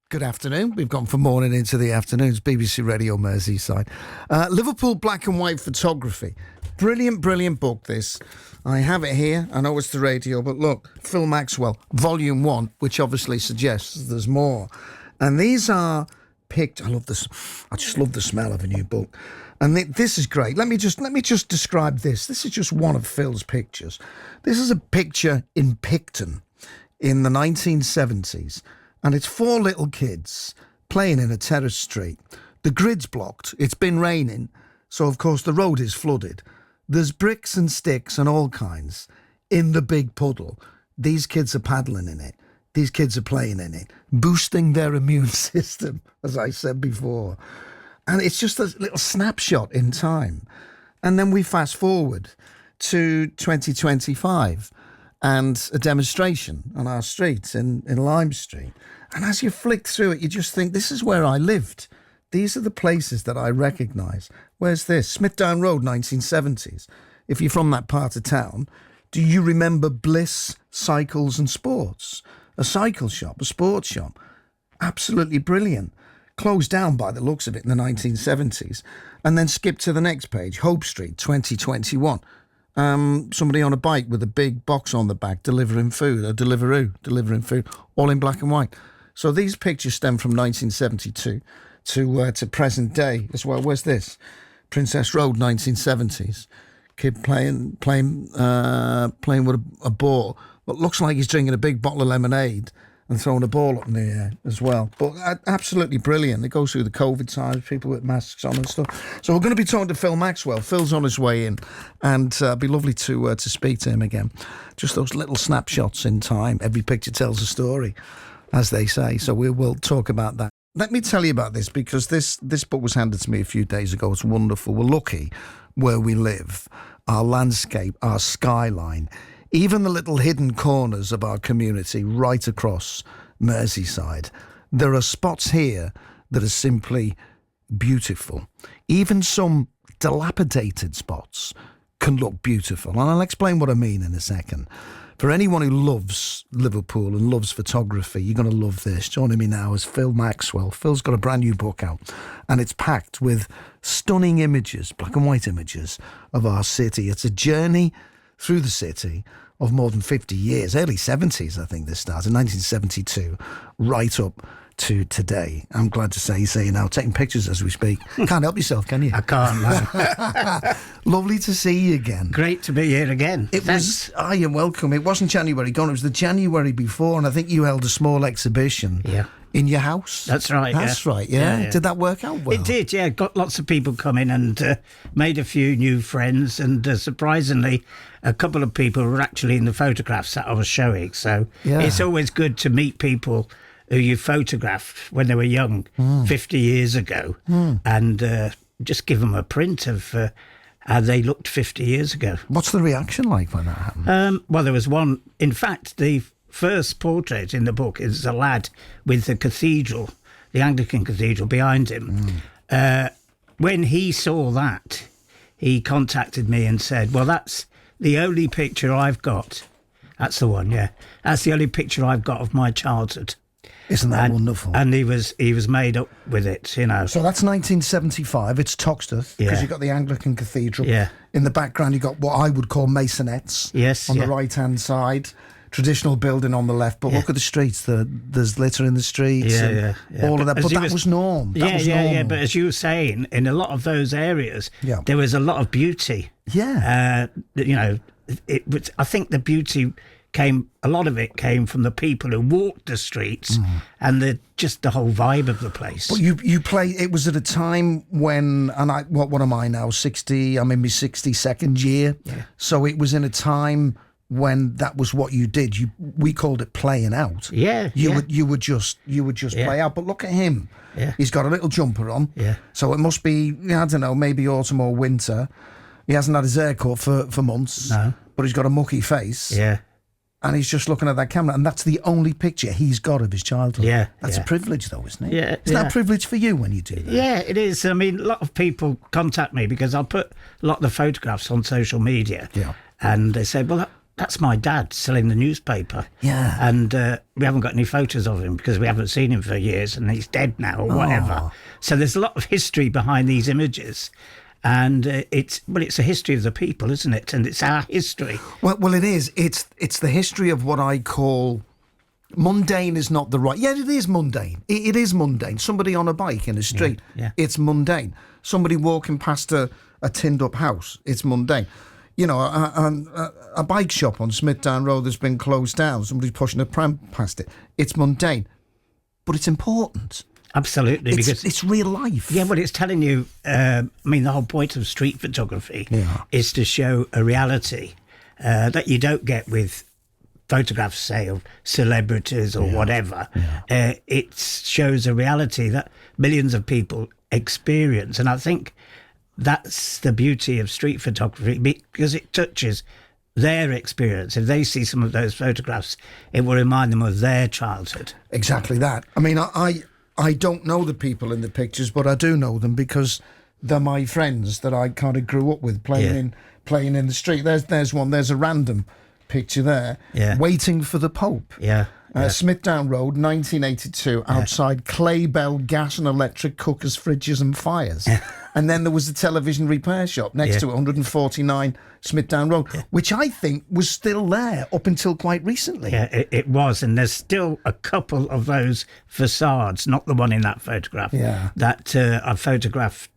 Good afternoon. We've gone from morning into the afternoons. BBC Radio Merseyside. Liverpool black and white photography. Brilliant, brilliant book, this. I have it here. I know it's the radio, but look, Phil Maxwell, Volume 1, which obviously suggests there's more. And these are picked. I love this. I just love the smell of a new book. And this is great. Let me just describe this. This is just one of Phil's pictures. This is a picture in Picton in the 1970s. And it's 4 little kids playing in a terrace street. The grid's blocked. It's been raining. So, of course, the road is flooded. There's bricks and sticks and all kinds in the big puddle. These kids are paddling in it. These kids are playing in it, boosting their immune system, as I said before. And it's just a little snapshot in time. And then we fast forward to 2025. And a demonstration on our streets in Lime Street. And as you flick through it, you just think, this is where I lived. These are the places that I recognise. Where's this? Smithdown Road, 1970s. If you're from that part of town, do you remember Bliss Cycles and Sports? A cycle shop, a sports shop. Absolutely brilliant. Closed down by the looks of it in the 1970s. And then skip to the next page, Hope Street, 2021. Somebody on a bike with a big box on the back delivering food, a Deliveroo delivering food, all in black and white. So these pictures stem from 1972 to present day as well. Where's this? Princess Road, 1970s. Kid playing with a ball. What looks like he's drinking a big bottle of lemonade and throwing a ball up in the air as well. But absolutely brilliant. It goes through the COVID times, people with masks on and stuff. So we're going to be talking to Phil Maxwell. Phil's on his way in, and it'd be lovely to speak to him again. Just those little snapshots in time. Every picture tells a story, as they say. So we will talk about that. Let me tell you about this, because this book was handed to me a few days ago. It's wonderful. We're lucky where we live, our landscape, our skyline, even the little hidden corners of our community right across Merseyside. There are spots here that are simply beautiful. Even some dilapidated spots can look beautiful. And I'll explain what I mean in a second. For anyone who loves Liverpool and loves photography, you're going to love this. Joining me now is Phil Maxwell. Phil's got a brand new book out, and it's packed with stunning images, black and white images of our city. It's a journey through the city of more than 50 years, early 70s, I think this started, 1972, right up to today. I'm glad to say you're now taking pictures as we speak. Can't help yourself, can you? I can't, no. Lovely to see you again. Great to be here again. Thanks. You're welcome. It wasn't January gone, it was the January before, and I think you held a small exhibition. Yeah. In your house? That's right. That's right, yeah. Did that work out well? It did, yeah. Got lots of people coming and made a few new friends, and surprisingly, a couple of people were actually in the photographs that I was showing. So It's always good to meet people who you photographed when they were young, 50 years ago, and just give them a print of how they looked 50 years ago. What's the reaction like when that happened? Well, there was one, in fact, the first portrait in the book is a lad with the cathedral, the Anglican cathedral behind him. When he saw that, he contacted me and said, well, that's the only picture I've got. That's the one, yeah. That's the only picture I've got of my childhood. Isn't that wonderful? And he was made up with it, you know. So that's 1975. It's Toxteth, because you've got the Anglican cathedral. Yeah. In the background, you've got what I would call masonettes. Yes, on the right-hand side. Traditional building on the left, but look at the streets. There's litter in the streets. Yeah. All of that. But that was norm. Yeah. But as you were saying, in a lot of those areas, there was a lot of beauty. Yeah. I think the beauty a lot of it came from the people who walked the streets and the whole vibe of the place. But you play. It was at a time when, and what am I now? 60. I'm in my 62nd year. Yeah. So it was in a time when that was what you did. We called it playing out. You would just play out. But look at him. Yeah. He's got a little jumper on. Yeah. So it must be, I don't know, maybe autumn or winter. He hasn't had his hair cut for months. No. But he's got a mucky face. Yeah. And he's just looking at that camera, and that's the only picture he's got of his childhood. Yeah. That's a privilege, though, isn't it? Yeah. Is that a privilege for you when you do that? Yeah, it is. I mean, a lot of people contact me because I'll put a lot of the photographs on social media. Yeah. And they say, well, that's my dad selling the newspaper. Yeah. And we haven't got any photos of him because we haven't seen him for years and he's dead now or whatever. So there's a lot of history behind these images. And it's a history of the people, isn't it? And it's our history. Well, it is. It's the history of what I call... Mundane is not the right... Yeah, it is mundane. It is mundane. Somebody on a bike in a street, it's mundane. Somebody walking past a tinned-up house, it's mundane. You know, a bike shop on Smithdown Road that's been closed down, somebody's pushing a pram past it, it's mundane. But it's important. Absolutely, because it's real life. Yeah, well, it's telling you... the whole point of street photography is to show a reality that you don't get with photographs, say, of celebrities or whatever. It shows a reality that millions of people experience. And I think that's the beauty of street photography, because it touches their experience. If they see some of those photographs, it will remind them of their childhood. Exactly that. I mean, I don't know the people in the pictures, but I do know them because they're my friends that I kind of grew up with playing in the street. There's one. There's a random picture there. Waiting for the Pope. Smithdown Road, 1982, outside Claybell Gas and Electric Cookers, Fridges and Fires. And then there was the television repair shop next to it, 149 Smithdown Road, which I think was still there up until quite recently. Yeah, it was. And there's still a couple of those facades, not the one in that photograph, that I photographed,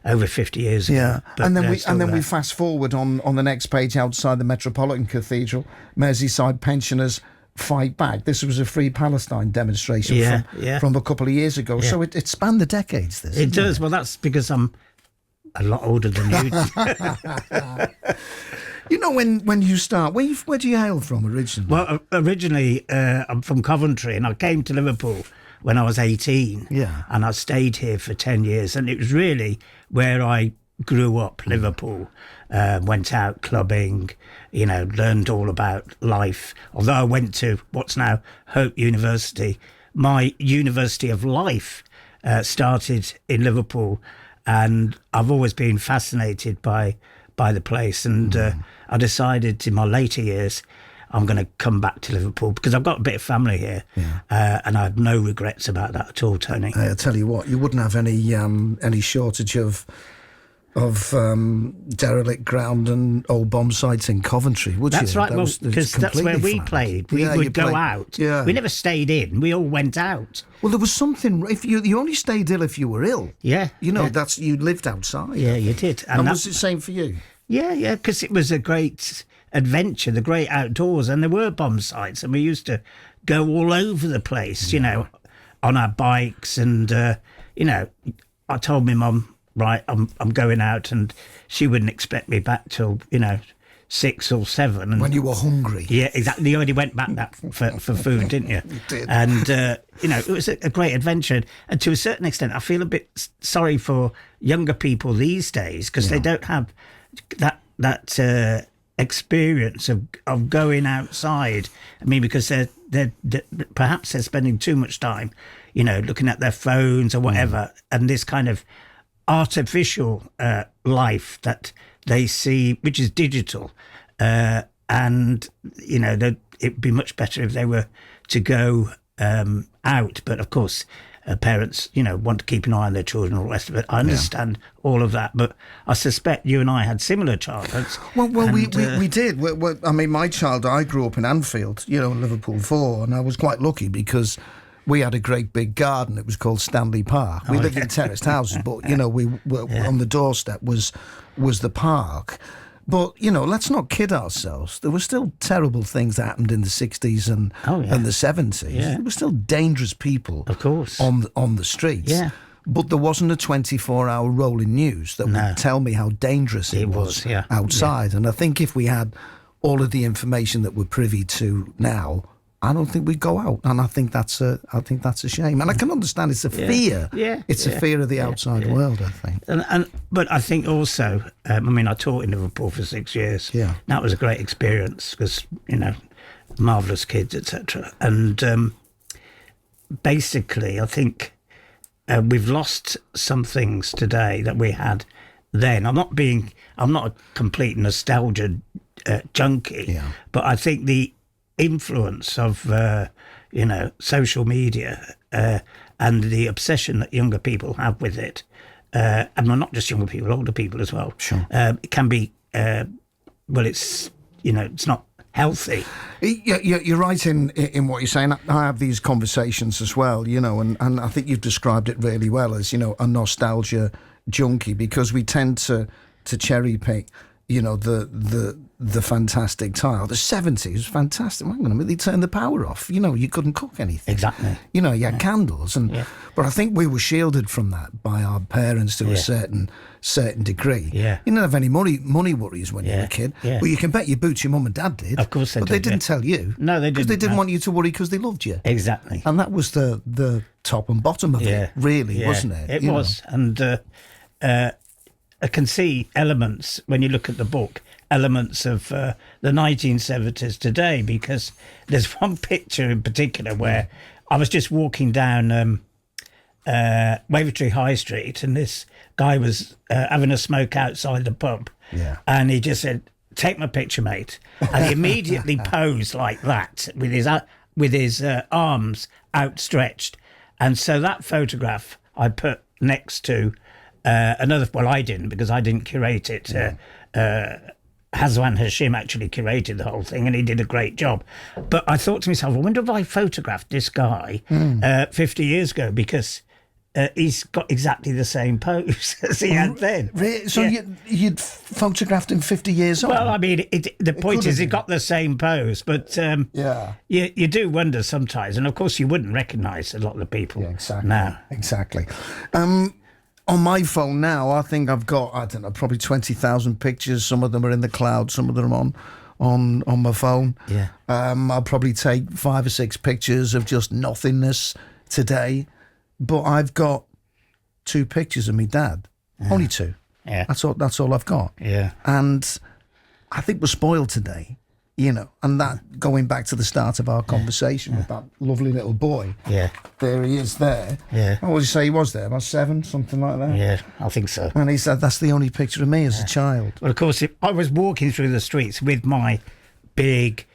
over 50 years ago. Yeah, and then we fast forward on the next page outside the Metropolitan Cathedral, Merseyside pensioners fight back. This was a Free Palestine demonstration from a couple of years ago. So it spanned the decades. It does. Well, that's because I'm a lot older than you. You know, when you start, where do you hail from originally? Well, originally I'm from Coventry, and I came to Liverpool when I was 18. And I stayed here for 10 years, and it was really where I grew up, Liverpool. Went out clubbing, learned all about life. Although I went to what's now Hope University, my university of life started in Liverpool, and I've always been fascinated by the place. And I decided in my later years I'm going to come back to Liverpool because I've got a bit of family here, and I have no regrets about that at all, Tony. I'll tell you what, you wouldn't have any shortage of derelict ground and old bomb sites in Coventry, would you? That's right, because that's where we played. We would go out. Yeah. We never stayed in. We all went out. Well, there was something. If you only stayed ill if you were ill. Yeah. That's you lived outside. Yeah, you did. And was it the same for you? Yeah, because it was a great adventure, the great outdoors, and there were bomb sites, and we used to go all over the place, on our bikes, and I told my mum, right, I'm going out, and she wouldn't expect me back till 6 or 7. And when you were hungry. Yeah, exactly. You only went back for food, didn't you? You did. And it was a great adventure. And to a certain extent, I feel a bit sorry for younger people these days because they don't have that experience of going outside. I mean, because they're perhaps they're spending too much time, looking at their phones or whatever, and this kind of artificial life that they see, which is digital, and it'd be much better if they were to go out. But of course, parents, want to keep an eye on their children and all the rest of it. I understand all of that, but I suspect you and I had similar childhoods. Well, we did. I mean, I grew up in Anfield, Liverpool 4, and I was quite lucky because we had a great big garden. It was called Stanley Park. We lived in terraced houses, but we were on the doorstep was the park. But let's not kid ourselves. There were still terrible things that happened in the 60s and the 70s. Yeah. There were still dangerous people, of course, on the streets. Yeah. But there wasn't a 24-hour rolling news that would tell me how dangerous it was outside. Yeah. And I think if we had all of the information that we're privy to now, I don't think we'd go out, and I think that's a shame. And I can understand it's a fear. It's a fear of the outside world, I think. But I think also, I taught in Liverpool for 6 years. Yeah, that was a great experience because marvelous kids, etc. And basically, I think we've lost some things today that we had then. I'm not a complete nostalgia junkie. Yeah. But I think the influence of social media and the obsession that younger people have with it, and not just younger people, older people as well. Sure. It can be it's not healthy. You're right in what you're saying. I have these conversations as well, and I think you've described it really well as, a nostalgia junkie, because we tend to cherry pick, the fantastic tile. The 70s was fantastic. Hang on a minute, they turned the power off. You couldn't cook anything. Exactly. You had candles, but I think we were shielded from that by our parents to a certain degree. Yeah. You didn't have any money worries when you were a kid. Yeah. Well, you can bet your boots your mum and dad did. Of course they did. But they didn't tell you. No, they didn't. Because they didn't want you to worry because they loved you. Exactly. And that was the top and bottom of it, really, wasn't it? It was. And I can see elements, when you look at the book, elements of the 1970s today, because there's one picture in particular where I was just walking down Wavertree High Street, and this guy was having a smoke outside the pub, and he just said, "Take my picture, mate," and he immediately posed like that with his arms outstretched. And so that photograph I put next to another. Well, I didn't, because I didn't curate it. Hazwan Hashim actually curated the whole thing, and he did a great job. But I thought to myself, I wonder if I photographed this guy 50 years ago, because he's got exactly the same pose as he had then. So you'd photographed him 50 years on? Well, I mean, the point is he got the same pose, but you do wonder sometimes. And of course, you wouldn't recognise a lot of the people now. Exactly. On my phone now, I think I've got, I don't know, probably 20,000 pictures. Some of them are in the cloud, some of them are on my phone. Yeah. I'll probably take 5 or 6 pictures of just nothingness today. But I've got 2 pictures of me dad. Only 2. Yeah. That's all I've got. Yeah. And I think we're spoiled today, and that, going back to the start of our conversation with that lovely little boy. Yeah. There he is there. Yeah. What would you say he was there? About 7, something like that? Yeah, I think so. And he said, that's the only picture of me as a child. Well, of course, I was walking through the streets with my big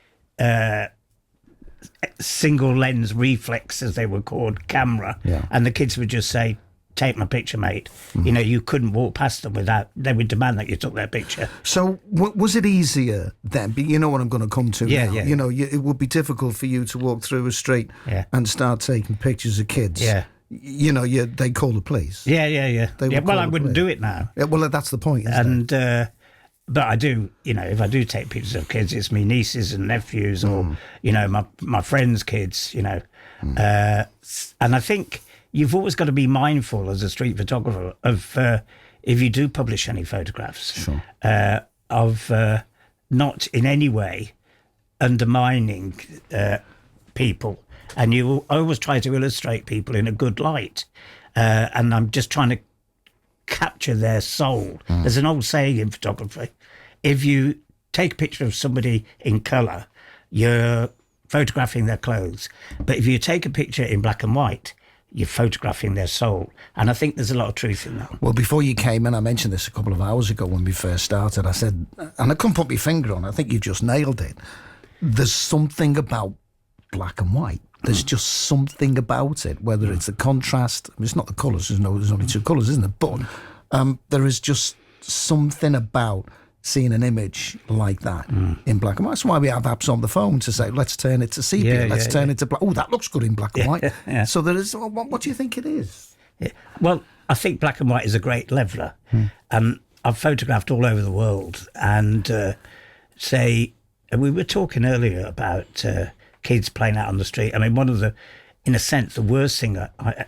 single lens reflex, as they were called, camera, and the kids would just say, "Take my picture, mate." You couldn't walk past them without, they would demand that you took their picture. So was it easier then? You know what I'm going to come to now. Yeah. It would be difficult for you to walk through a street and start taking pictures of kids. Yeah. They call the police. Yeah. Well, I wouldn't do it now. Yeah, well, that's the point, isn't it? But I do, if I do take pictures of kids, it's my nieces and nephews, or my friends' kids. And I think you've always got to be mindful as a street photographer of if you do publish any photographs, of not in any way undermining people. And you always try to illustrate people in a good light. And I'm just trying to capture their soul. There's an old saying in photography: if you take a picture of somebody in colour, you're photographing their clothes. But if you take a picture in black and white, you're photographing their soul. And I think there's a lot of truth in that. Well, before you came in, I mentioned this a couple of hours ago when we first started. I said, and I couldn't put my finger on it, I think you just nailed it. There's something about black and white. There's just something about it, whether it's the contrast. It's not the colours. There's only 2 colours, isn't it? But there is just something about seeing an image like that in black and white. That's why we have apps on the phone to say, let's turn it to sepia, let's turn it to black. Oh, that looks good in black and white. So there is. What do you think it is? Well, I think black and white is a great leveller. I've photographed all over the world, and we were talking earlier about kids playing out on the street. I mean, one of the, in a sense, the worst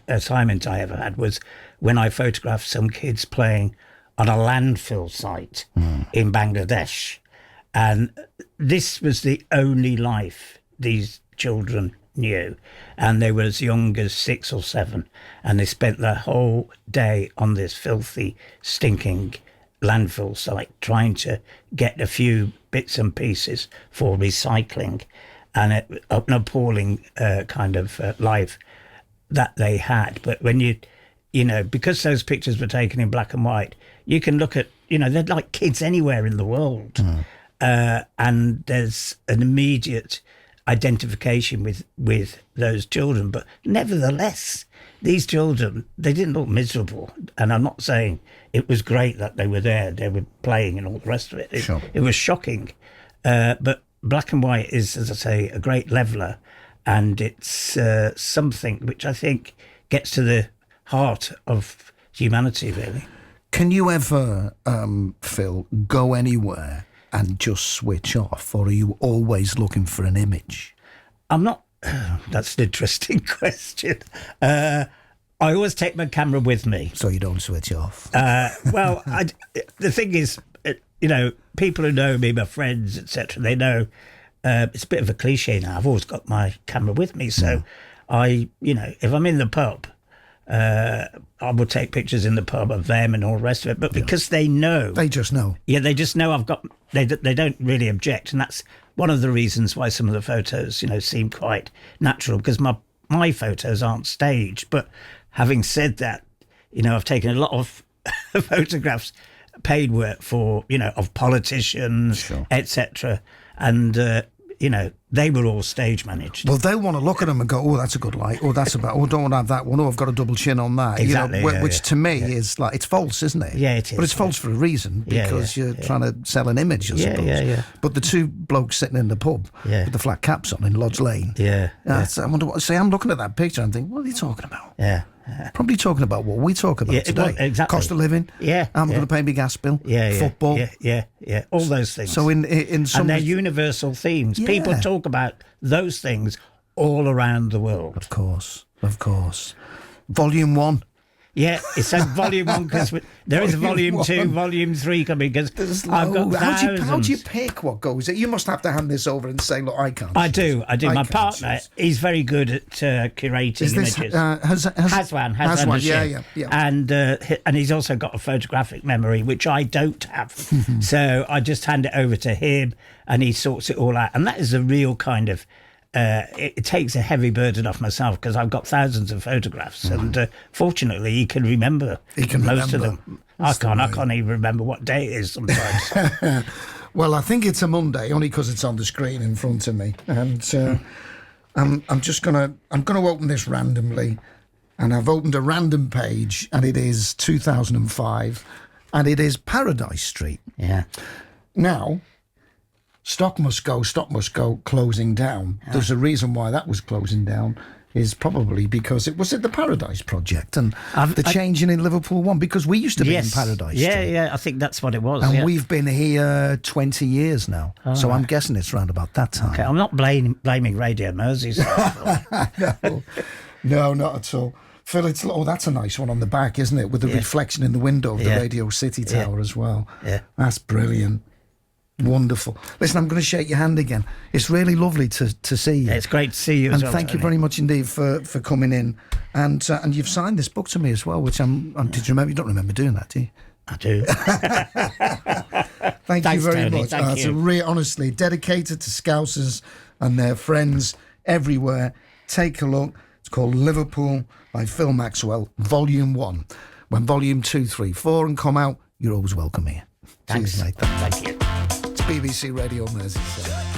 assignment I ever had was when I photographed some kids playing on a landfill site in Bangladesh. And this was the only life these children knew. And they were as young as 6 or 7. And they spent their whole day on this filthy, stinking landfill site trying to get a few bits and pieces for recycling. And an appalling kind of life that they had. But when because those pictures were taken in black and white, you can look at, they're like kids anywhere in the world. and there's an immediate identification with those children. But nevertheless, these children, they didn't look miserable. And I'm not saying it was great that they were there, they were playing and all the rest of it. It was shocking. But black and white is, as I say, a great leveller, and it's something which I think gets to the heart of humanity, really. Can you ever, Phil, go anywhere and just switch off, or are you always looking for an image? I'm not. That's an interesting question. I always take my camera with me, so you don't switch off. Well, the thing is, people who know me, my friends, etc., they know it's a bit of a cliche now. I've always got my camera with me, so if I'm in the pub, I will take pictures in the pub of them and all the rest of it. But because they know, they just know. Yeah, they just know I've got. They don't really object, and that's one of the reasons why some of the photos, seem quite natural, because my photos aren't staged. But having said that, I've taken a lot of photographs, paid work for, of politicians, etc. And, they were all stage managed. Well, they'll want to look at them and go, oh, that's a good light. Oh, that's about, don't want to have that one. Oh, I've got a double chin on that. Exactly. Which to me is like, it's false, isn't it? Yeah, it is. But it's false for a reason, because you're trying to sell an image, I suppose. Yeah. But the two blokes sitting in the pub with the flat caps on in Lodge Lane. I wonder what, I'm looking at that picture and thinking, what are they talking about? Yeah. Probably talking about what we talk about today. Well, exactly. Cost of living. I'm going to pay my gas bill. Football. Yeah. All those things. So in some... And they're universal themes. People talk about those things all around the world. Of course. Volume 1. Yeah, it's a volume 1, because there is a volume 2, volume 3 coming, because I've got thousands. How do you pick what goes? You must have to hand this over and say, look, I can't. I do. My partner, he's very good at curating images. Haswan, yeah. And he's also got a photographic memory, which I don't have. So I just hand it over to him, and he sorts it all out. And that is a real kind of... it takes a heavy burden off myself, because I've got thousands of photographs, and fortunately he can remember most of them. I can't even remember what day it is sometimes. Well, I think it's a Monday, only because it's on the screen in front of me, and I'm gonna open this randomly, and I've opened a random page, and it is 2005, and it is Paradise Street. Yeah. Now, Stock Must Go, closing down. Yeah. There's a reason why that was closing down, is probably because it was at the Paradise Project and the changing in Liverpool one, because we used to be in Paradise Street. Yeah, I think that's what it was. And we've been here 20 years now, so I'm guessing it's around about that time. Okay, I'm not blaming Radio Merseyside. No, not at all. Phil, that's a nice one on the back, isn't it? With the reflection in the window of the Radio City Tower as well. Yeah. That's brilliant. Wonderful. Listen, I'm going to shake your hand again. It's really lovely to see you. Yeah, it's great to see you as well. And thank you very much indeed for coming in. And you've signed this book to me as well, which did you remember? You don't remember doing that, do you? I do. Thanks you very Tony. much. Thank you. It's honestly dedicated to Scousers and their friends everywhere. Take a look. It's called Liverpool by Phil Maxwell, Volume 1. When Volume 2, 3, 4 and come out, you're always welcome here. Thanks. Cheers, mate. Thank you. BBC Radio Merseyside.